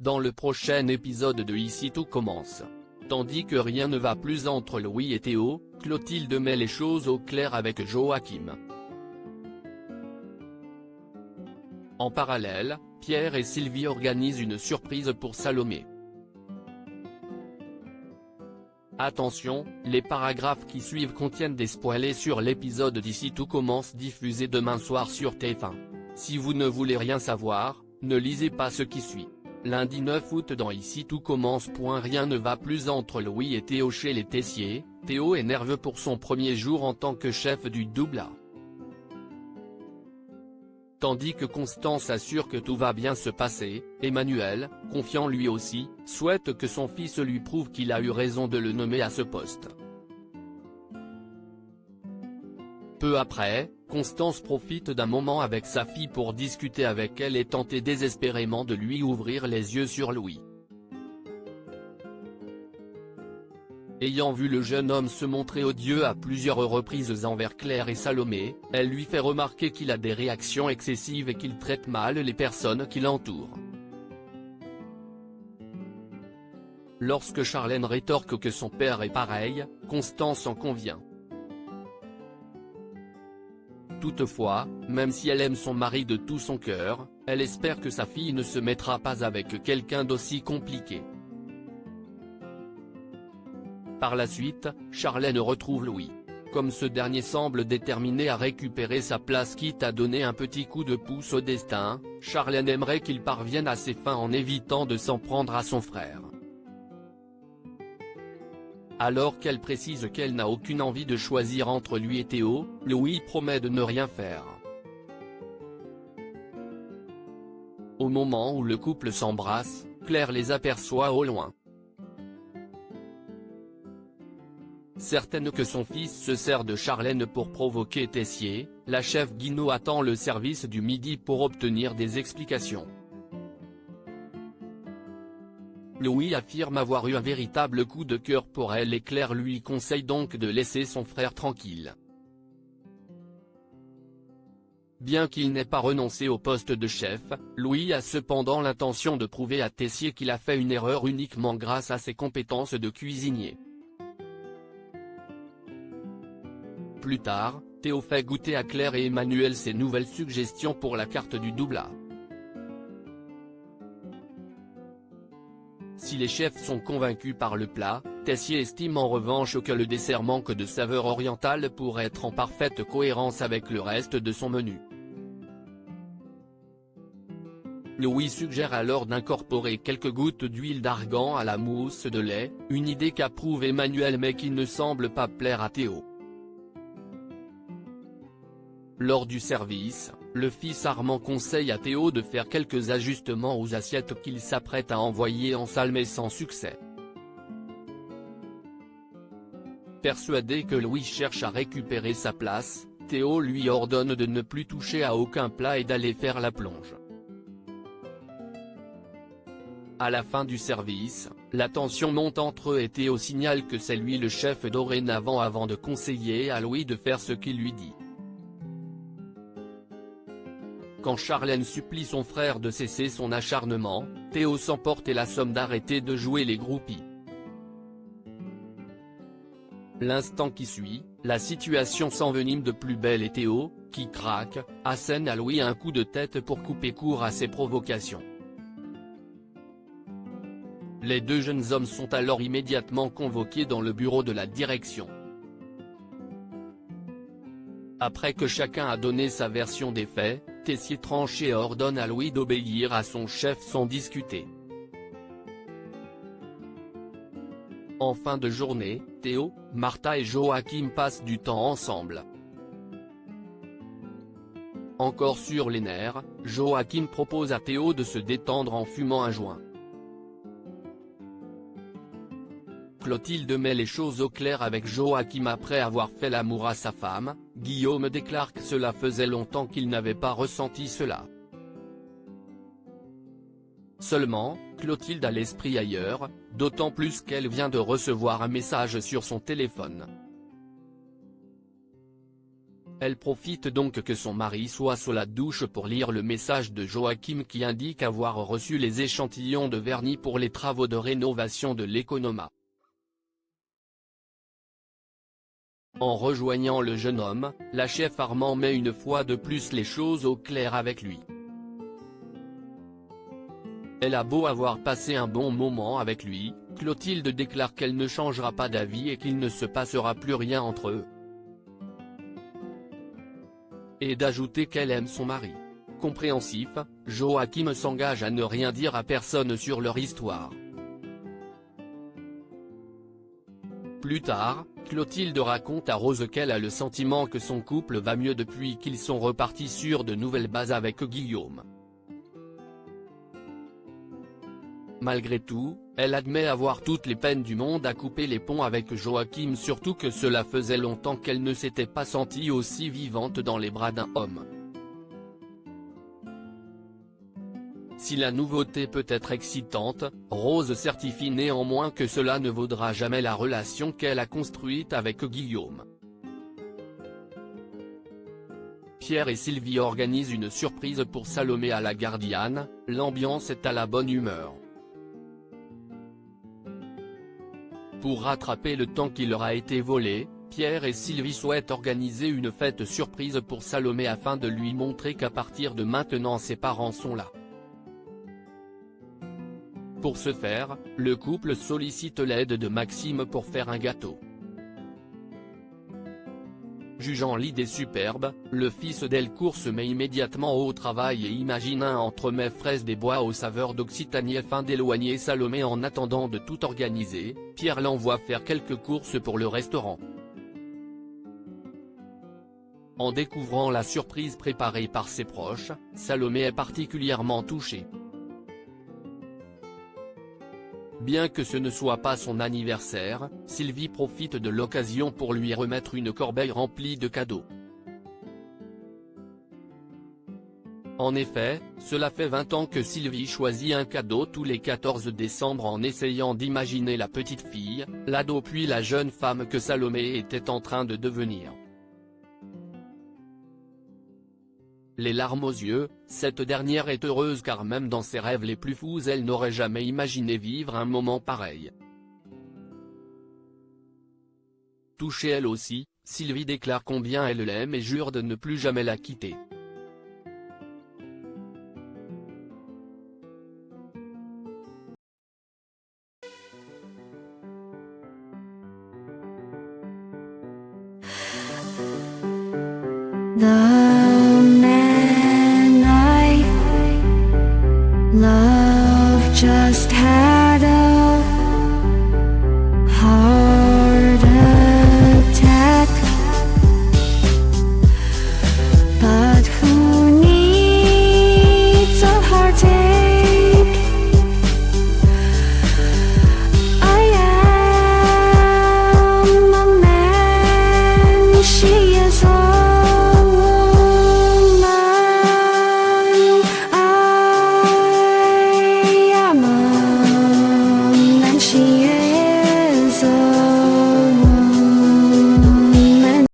dans le prochain épisode de Ici tout commence. Tandis que rien ne va plus entre Louis et Théo, Clotilde met les choses au clair avec Joachim. En parallèle, Pierre et Sylvie organisent une surprise pour Salomé. Attention, les paragraphes qui suivent contiennent des spoilers sur l'épisode d'Ici tout commence diffusé demain soir sur TF1. Si vous ne voulez rien savoir, ne lisez pas ce qui suit. Lundi 9 août dans Ici tout commence. Rien ne va plus entre Louis et Théo chez les Tessier. Théo est nerveux pour son premier jour en tant que chef du double A. Tandis que Constance assure que tout va bien se passer, Emmanuel, confiant lui aussi, souhaite que son fils lui prouve qu'il a eu raison de le nommer à ce poste. Peu après, Constance profite d'un moment avec sa fille pour discuter avec elle et tenter désespérément de lui ouvrir les yeux sur Louis. Ayant vu le jeune homme se montrer odieux à plusieurs reprises envers Claire et Salomé, elle lui fait remarquer qu'il a des réactions excessives et qu'il traite mal les personnes qui l'entourent. Lorsque Charlène rétorque que son père est pareil, Constance en convient. Toutefois, même si elle aime son mari de tout son cœur, elle espère que sa fille ne se mettra pas avec quelqu'un d'aussi compliqué. Par la suite, Charlène retrouve Louis. Comme ce dernier semble déterminé à récupérer sa place quitte à donner un petit coup de pouce au destin, Charlène aimerait qu'il parvienne à ses fins en évitant de s'en prendre à son frère. Alors qu'elle précise qu'elle n'a aucune envie de choisir entre lui et Théo, Louis promet de ne rien faire. Au moment où le couple s'embrasse, Claire les aperçoit au loin. Certaine que son fils se sert de Charlène pour provoquer Tessier, la chef Guinaud attend le service du midi pour obtenir des explications. Louis affirme avoir eu un véritable coup de cœur pour elle et Claire lui conseille donc de laisser son frère tranquille. Bien qu'il n'ait pas renoncé au poste de chef, Louis a cependant l'intention de prouver à Tessier qu'il a fait une erreur uniquement grâce à ses compétences de cuisinier. Plus tard, Théo fait goûter à Claire et Emmanuel ses nouvelles suggestions pour la carte du double A. Si les chefs sont convaincus par le plat, Tessier estime en revanche que le dessert manque de saveur orientale pour être en parfaite cohérence avec le reste de son menu. Louis suggère alors d'incorporer quelques gouttes d'huile d'argan à la mousse de lait, une idée qu'approuve Emmanuel mais qui ne semble pas plaire à Théo. Lors du service, le fils Armand conseille à Théo de faire quelques ajustements aux assiettes qu'il s'apprête à envoyer en salle mais sans succès. Persuadé que Louis cherche à récupérer sa place, Théo lui ordonne de ne plus toucher à aucun plat et d'aller faire la plonge. À la fin du service, la tension monte entre eux et Théo signale que c'est lui le chef dorénavant avant de conseiller à Louis de faire ce qu'il lui dit. Quand Charlène supplie son frère de cesser son acharnement, Théo s'emporte et l'assomme d'arrêter de jouer les groupies. L'instant qui suit, la situation s'envenime de plus belle et Théo, qui craque, assène à Louis un coup de tête pour couper court à ses provocations. Les deux jeunes hommes sont alors immédiatement convoqués dans le bureau de la direction. Après que chacun a donné sa version des faits, Tessier tranche et ordonne à Louis d'obéir à son chef sans discuter. En fin de journée, Théo, Martha et Joachim passent du temps ensemble. Encore sur les nerfs, Joachim propose à Théo de se détendre en fumant un joint. Clotilde met les choses au clair avec Joachim après avoir fait l'amour à sa femme. Guillaume déclare que cela faisait longtemps qu'il n'avait pas ressenti cela. Seulement, Clotilde a l'esprit ailleurs, d'autant plus qu'elle vient de recevoir un message sur son téléphone. Elle profite donc que son mari soit sous la douche pour lire le message de Joachim qui indique avoir reçu les échantillons de vernis pour les travaux de rénovation de l'Economa. En rejoignant le jeune homme, la chef Armand met une fois de plus les choses au clair avec lui. Elle a beau avoir passé un bon moment avec lui, Clotilde déclare qu'elle ne changera pas d'avis et qu'il ne se passera plus rien entre eux. Et d'ajouter qu'elle aime son mari. Compréhensif, Joachim s'engage à ne rien dire à personne sur leur histoire. Plus tard, Clotilde raconte à Rose qu'elle a le sentiment que son couple va mieux depuis qu'ils sont repartis sur de nouvelles bases avec Guillaume. Malgré tout, elle admet avoir toutes les peines du monde à couper les ponts avec Joachim, surtout que cela faisait longtemps qu'elle ne s'était pas sentie aussi vivante dans les bras d'un homme. Si la nouveauté peut être excitante, Rose certifie néanmoins que cela ne vaudra jamais la relation qu'elle a construite avec Guillaume. Pierre et Sylvie organisent une surprise pour Salomé à la Gardiane, l'ambiance est à la bonne humeur. Pour rattraper le temps qui leur a été volé, Pierre et Sylvie souhaitent organiser une fête surprise pour Salomé afin de lui montrer qu'à partir de maintenant ses parents sont là. Pour ce faire, le couple sollicite l'aide de Maxime pour faire un gâteau. Jugeant l'idée superbe, le fils d'Elcourt se met immédiatement au travail et imagine un entremets fraises des bois aux saveurs d'Occitanie afin d'éloigner Salomé. En attendant de tout organiser, Pierre l'envoie faire quelques courses pour le restaurant. En découvrant la surprise préparée par ses proches, Salomé est particulièrement touchée. Bien que ce ne soit pas son anniversaire, Sylvie profite de l'occasion pour lui remettre une corbeille remplie de cadeaux. En effet, cela fait 20 ans que Sylvie choisit un cadeau tous les 14 décembre en essayant d'imaginer la petite fille, l'ado puis la jeune femme que Salomé était en train de devenir. Les larmes aux yeux, cette dernière est heureuse car même dans ses rêves les plus fous elle n'aurait jamais imaginé vivre un moment pareil. Touchée elle aussi, Sylvie déclare combien elle l'aime et jure de ne plus jamais la quitter. 나